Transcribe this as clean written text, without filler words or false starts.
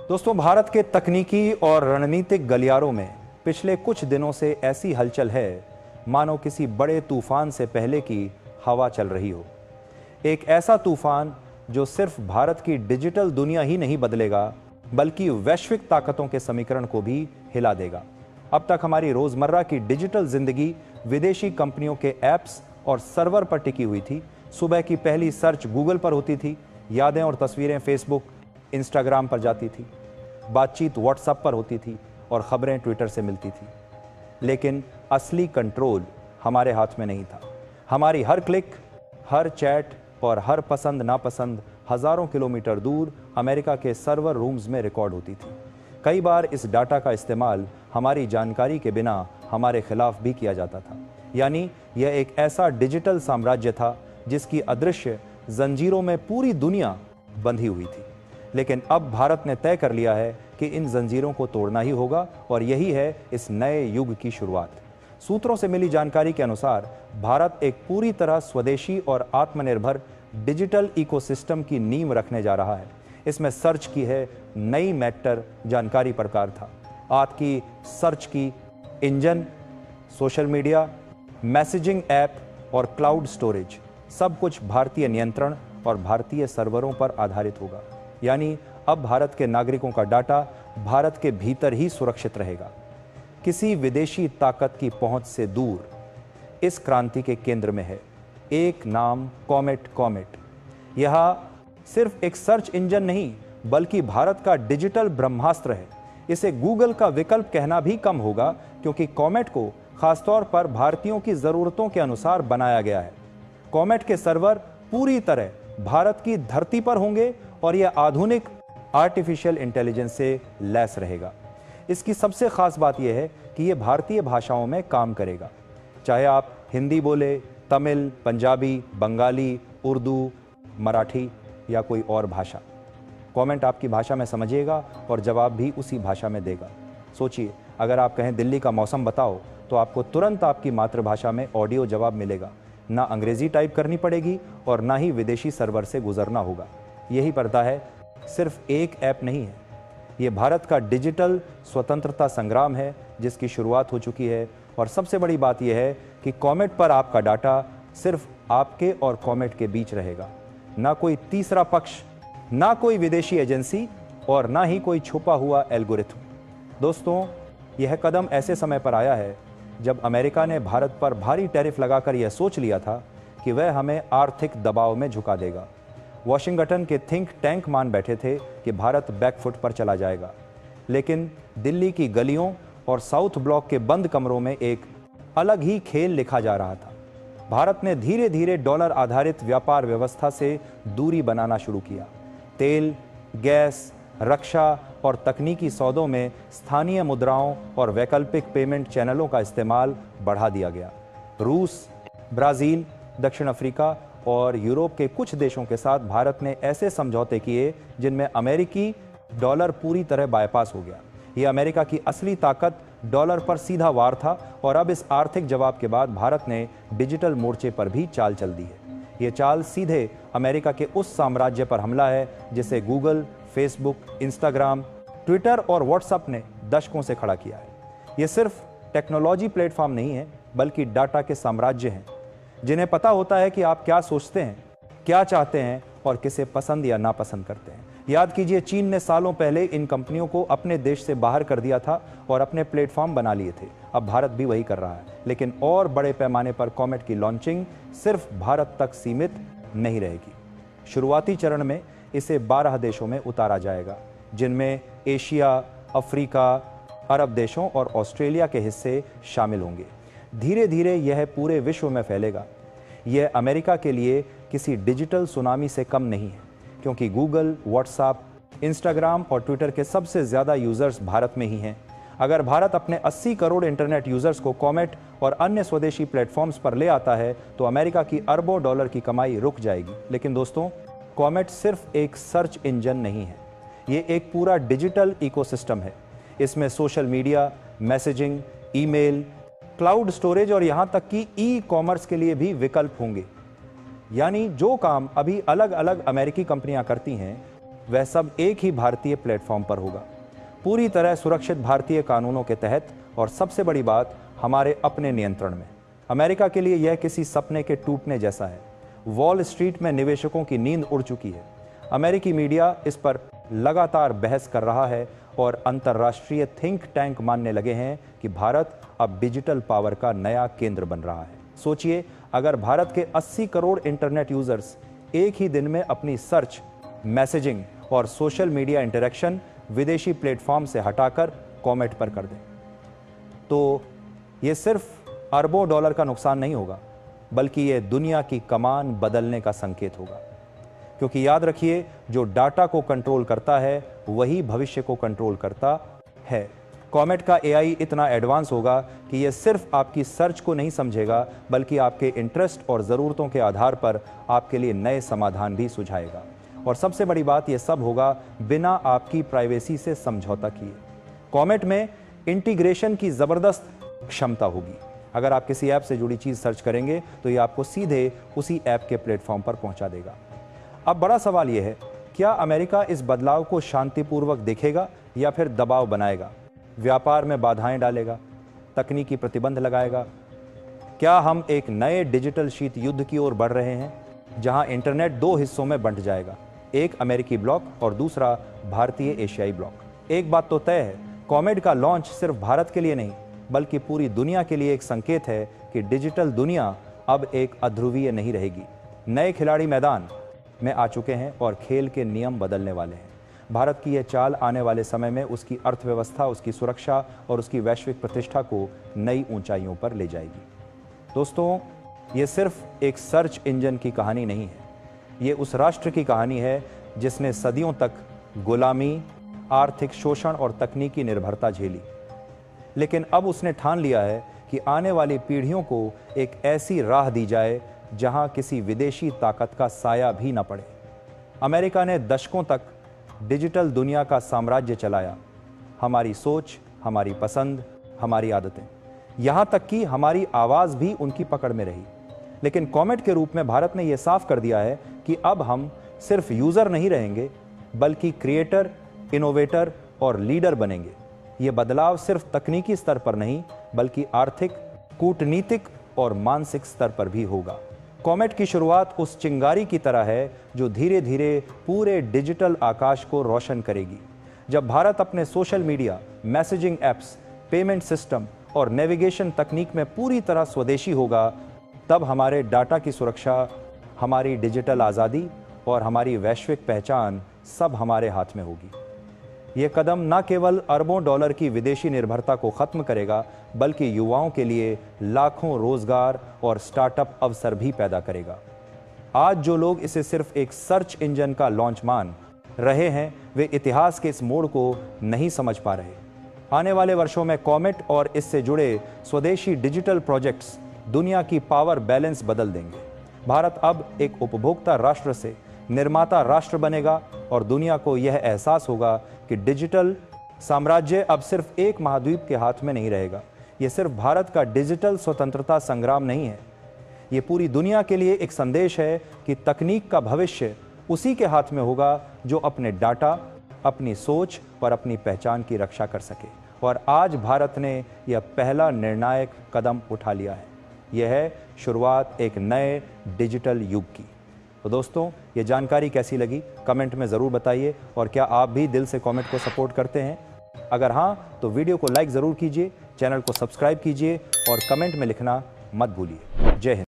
दोस्तों, भारत के तकनीकी और रणनीतिक गलियारों में पिछले कुछ दिनों से ऐसी हलचल है मानो किसी बड़े तूफान से पहले की हवा चल रही हो। एक ऐसा तूफान जो सिर्फ भारत की डिजिटल दुनिया ही नहीं बदलेगा बल्कि वैश्विक ताकतों के समीकरण को भी हिला देगा। अब तक हमारी रोजमर्रा की डिजिटल जिंदगी विदेशी कंपनियों के ऐप्स और सर्वर पर टिकी हुई थी। सुबह की पहली सर्च गूगल पर होती थी, यादें और तस्वीरें फेसबुक, इंस्टाग्राम पर जाती थी, बातचीत व्हाट्सएप पर होती थी और खबरें ट्विटर से मिलती थी। लेकिन असली कंट्रोल हमारे हाथ में नहीं था। हमारी हर क्लिक, हर चैट और हर पसंद नापसंद हजारों किलोमीटर दूर अमेरिका के सर्वर रूम्स में रिकॉर्ड होती थी। कई बार इस डाटा का इस्तेमाल हमारी जानकारी के बिना हमारे खिलाफ भी किया जाता था। यानी यह एक ऐसा डिजिटल साम्राज्य था जिसकी अदृश्य जंजीरों में पूरी दुनिया बंधी हुई थी। लेकिन अब भारत ने तय कर लिया है कि इन जंजीरों को तोड़ना ही होगा और यही है इस नए युग की शुरुआत। सूत्रों से मिली जानकारी के अनुसार भारत एक पूरी तरह स्वदेशी और आत्मनिर्भर डिजिटल इकोसिस्टम की नींव रखने जा रहा है। इसमें सर्च की है नई मैटर जानकारी प्रकार था। आज की सर्च की engine, social media, messaging app और क्लाउड स्टोरेज सब कुछ भारतीय नियंत्रण और भारतीय सर्वरों पर आधारित होगा। यानी अब भारत के नागरिकों का डाटा भारत के भीतर ही सुरक्षित रहेगा, किसी विदेशी ताकत की पहुंच से दूर। इस क्रांति के केंद्र में है एक नाम, कॉमेट। यह सिर्फ एक सर्च इंजन नहीं बल्कि भारत का डिजिटल ब्रह्मास्त्र है। इसे गूगल का विकल्प कहना भी कम होगा क्योंकि कॉमेट को खासतौर पर भारतीयों की जरूरतों के अनुसार बनाया गया है। कॉमेट के सर्वर पूरी तरह भारत की धरती पर होंगे और यह आधुनिक आर्टिफिशियल इंटेलिजेंस से लैस रहेगा। इसकी सबसे खास बात यह है कि यह भारतीय भाषाओं में काम करेगा, चाहे आप हिंदी बोले, तमिल, पंजाबी, बंगाली, उर्दू, मराठी या कोई और भाषा। कमेंट आपकी भाषा में समझिएगा और जवाब भी उसी भाषा में देगा। सोचिए, अगर आप कहें दिल्ली का मौसम बताओ तो आपको तुरंत आपकी मातृभाषा में ऑडियो जवाब मिलेगा। ना अंग्रेजी टाइप करनी पड़ेगी और ना ही विदेशी सर्वर से गुजरना होगा। यही पर्दा है, सिर्फ एक ऐप नहीं है। ये भारत का डिजिटल स्वतंत्रता संग्राम है जिसकी शुरुआत हो चुकी है। और सबसे बड़ी बात यह है कि कॉमेट पर आपका डाटा सिर्फ आपके और कॉमेट के बीच रहेगा। ना कोई तीसरा पक्ष, ना कोई विदेशी एजेंसी और ना ही कोई छुपा हुआ एल्गोरिथम। दोस्तों, यह कदम ऐसे समय पर आया है जब अमेरिका ने भारत पर भारी टैरिफ लगाकर यह सोच लिया था कि वह हमें आर्थिक दबाव में झुका देगा। वॉशिंगटन के थिंक टैंक मान बैठे थे कि भारत बैकफुट पर चला जाएगा। लेकिन दिल्ली की गलियों और साउथ ब्लॉक के बंद कमरों में एक अलग ही खेल लिखा जा रहा था। भारत ने धीरे धीरे डॉलर आधारित व्यापार व्यवस्था से दूरी बनाना शुरू किया। तेल, गैस, रक्षा और तकनीकी सौदों में स्थानीय मुद्राओं और वैकल्पिक पेमेंट चैनलों का इस्तेमाल बढ़ा दिया गया। रूस, ब्राज़ील, दक्षिण अफ्रीका और यूरोप के कुछ देशों के साथ भारत ने ऐसे समझौते किए जिनमें अमेरिकी डॉलर पूरी तरह बायपास हो गया। यह अमेरिका की असली ताकत डॉलर पर सीधा वार था और अब इस आर्थिक जवाब के बाद भारत ने डिजिटल मोर्चे पर भी चाल चल दी है। यह चाल सीधे अमेरिका के उस साम्राज्य पर हमला है जिसे गूगल, फेसबुक, इंस्टाग्राम, ट्विटर और व्हाट्सएप ने दशकों से खड़ा किया है। यह सिर्फ टेक्नोलॉजी प्लेटफॉर्म नहीं है बल्कि डाटा के साम्राज्य हैं, जिन्हें पता होता है कि आप क्या सोचते हैं, क्या चाहते हैं और किसे पसंद या नापसंद करते हैं। याद कीजिए, चीन ने सालों पहले इन कंपनियों को अपने देश से बाहर कर दिया था और अपने प्लेटफॉर्म बना लिए थे। अब भारत भी वही कर रहा है, लेकिन और बड़े पैमाने पर कॉमेट की लॉन्चिंग सिर्फ भारत तक सीमित नहीं रहेगी। शुरुआती चरण में इसे 12 देशों में उतारा जाएगा, जिनमें एशिया, अफ्रीका, अरब देशों और ऑस्ट्रेलिया के हिस्से शामिल होंगे। धीरे धीरे यह पूरे विश्व में फैलेगा। यह अमेरिका के लिए किसी डिजिटल सुनामी से कम नहीं है, क्योंकि गूगल, व्हाट्सएप, इंस्टाग्राम और ट्विटर के सबसे ज़्यादा यूज़र्स भारत में ही हैं। अगर भारत अपने 80 करोड़ इंटरनेट यूज़र्स को कॉमेट और अन्य स्वदेशी प्लेटफॉर्म्स पर ले आता है तो अमेरिका की अरबों डॉलर की कमाई रुक जाएगी। लेकिन दोस्तों, कॉमेट सिर्फ एक सर्च इंजन नहीं है, ये एक पूरा डिजिटल इकोसिस्टम है। इसमें social media, messaging, email, cloud storage और यहाँ तक कि ई कॉमर्स के लिए भी विकल्प होंगे। यानी जो काम अभी अलग अलग अमेरिकी कंपनियां करती हैं, वह सब एक ही भारतीय प्लेटफॉर्म पर होगा, पूरी तरह सुरक्षित भारतीय कानूनों के तहत, और सबसे बड़ी बात, हमारे अपने नियंत्रण में। अमेरिका के लिए यह किसी सपने के टूटने जैसा है। वॉल स्ट्रीट में निवेशकों की नींद उड़ चुकी है। अमेरिकी मीडिया इस पर लगातार बहस कर रहा है और अंतर्राष्ट्रीय थिंक टैंक मानने लगे हैं कि भारत अब डिजिटल पावर का नया केंद्र बन रहा है। सोचिए, अगर भारत के 80 करोड़ इंटरनेट यूजर्स एक ही दिन में अपनी सर्च, मैसेजिंग और सोशल मीडिया इंटरेक्शन विदेशी प्लेटफॉर्म से हटाकर कॉमेट पर कर दें, तो ये सिर्फ अरबों डॉलर का नुकसान नहीं होगा, बल्कि ये दुनिया की कमान बदलने का संकेत होगा। क्योंकि याद रखिए, जो डाटा को कंट्रोल करता है वही भविष्य को कंट्रोल करता है। कॉमेट का एआई इतना एडवांस होगा कि यह सिर्फ आपकी सर्च को नहीं समझेगा, बल्कि आपके इंटरेस्ट और ज़रूरतों के आधार पर आपके लिए नए समाधान भी सुझाएगा। और सबसे बड़ी बात, यह सब होगा बिना आपकी प्राइवेसी से समझौता किए। कॉमेट में इंटीग्रेशन की ज़बरदस्त क्षमता होगी। अगर आप किसी ऐप से जुड़ी चीज़ सर्च करेंगे तो ये आपको सीधे उसी ऐप के प्लेटफॉर्म पर पहुंचा देगा। अब बड़ा सवाल यह है, क्या अमेरिका इस बदलाव को शांतिपूर्वक देखेगा या फिर दबाव बनाएगा, व्यापार में बाधाएं डालेगा, तकनीकी प्रतिबंध लगाएगा? क्या हम एक नए डिजिटल शीत युद्ध की ओर बढ़ रहे हैं, जहां इंटरनेट दो हिस्सों में बंट जाएगा, एक अमेरिकी ब्लॉक और दूसरा भारतीय एशियाई ब्लॉक? एक बात तो तय है, कॉमेट का लॉन्च सिर्फ भारत के लिए नहीं, बल्कि पूरी दुनिया के लिए एक संकेत है कि डिजिटल दुनिया अब एक अध्रुवीय नहीं रहेगी। नए खिलाड़ी मैदान में आ चुके हैं और खेल के नियम बदलने वाले हैं। भारत की यह चाल आने वाले समय में उसकी अर्थव्यवस्था, उसकी सुरक्षा और उसकी वैश्विक प्रतिष्ठा को नई ऊंचाइयों पर ले जाएगी। दोस्तों, ये सिर्फ एक सर्च इंजन की कहानी नहीं है, ये उस राष्ट्र की कहानी है जिसने सदियों तक गुलामी, आर्थिक शोषण और तकनीकी निर्भरता झेली, लेकिन अब उसने ठान लिया है कि आने वाली पीढ़ियों को एक ऐसी राह दी जाए जहां किसी विदेशी ताकत का साया भी न पड़े। अमेरिका ने दशकों तक डिजिटल दुनिया का साम्राज्य चलाया, हमारी सोच, हमारी पसंद, हमारी आदतें, यहां तक कि हमारी आवाज भी उनकी पकड़ में रही। लेकिन कॉमेट के रूप में भारत ने यह साफ कर दिया है कि अब हम सिर्फ यूजर नहीं रहेंगे, बल्कि क्रिएटर, इनोवेटर और लीडर बनेंगे। ये बदलाव सिर्फ तकनीकी स्तर पर नहीं, बल्कि आर्थिक, कूटनीतिक और मानसिक स्तर पर भी होगा। कॉमेट की शुरुआत उस चिंगारी की तरह है जो धीरे धीरे पूरे डिजिटल आकाश को रोशन करेगी। जब भारत अपने social media, messaging apps, payment system और नेविगेशन तकनीक में पूरी तरह स्वदेशी होगा, तब हमारे डाटा की सुरक्षा, हमारी डिजिटल आज़ादी और हमारी वैश्विक पहचान सब हमारे हाथ में होगी। ये कदम न केवल अरबों डॉलर की विदेशी निर्भरता को खत्म करेगा, बल्कि युवाओं के लिए लाखों रोजगार और स्टार्टअप अवसर भी पैदा करेगा। आज जो लोग इसे सिर्फ एक सर्च इंजन का लॉन्च मान रहे हैं, वे इतिहास के इस मोड़ को नहीं समझ पा रहे। आने वाले वर्षों में कॉमेट और इससे जुड़े स्वदेशी डिजिटल प्रोजेक्ट्स दुनिया की पावर बैलेंस बदल देंगे। भारत अब एक उपभोक्ता राष्ट्र से निर्माता राष्ट्र बनेगा और दुनिया को यह एहसास होगा कि डिजिटल साम्राज्य अब सिर्फ एक महाद्वीप के हाथ में नहीं रहेगा। यह सिर्फ भारत का डिजिटल स्वतंत्रता संग्राम नहीं है, ये पूरी दुनिया के लिए एक संदेश है कि तकनीक का भविष्य उसी के हाथ में होगा जो अपने डाटा, अपनी सोच और अपनी पहचान की रक्षा कर सके। और आज भारत ने यह पहला निर्णायक कदम उठा लिया है। यह है शुरुआत एक नए डिजिटल युग की। तो दोस्तों, ये जानकारी कैसी लगी कमेंट में ज़रूर बताइए, और क्या आप भी दिल से कमेंट को सपोर्ट करते हैं? अगर हाँ, तो वीडियो को लाइक ज़रूर कीजिए, चैनल को सब्सक्राइब कीजिए और कमेंट में लिखना मत भूलिए। जय हिंद।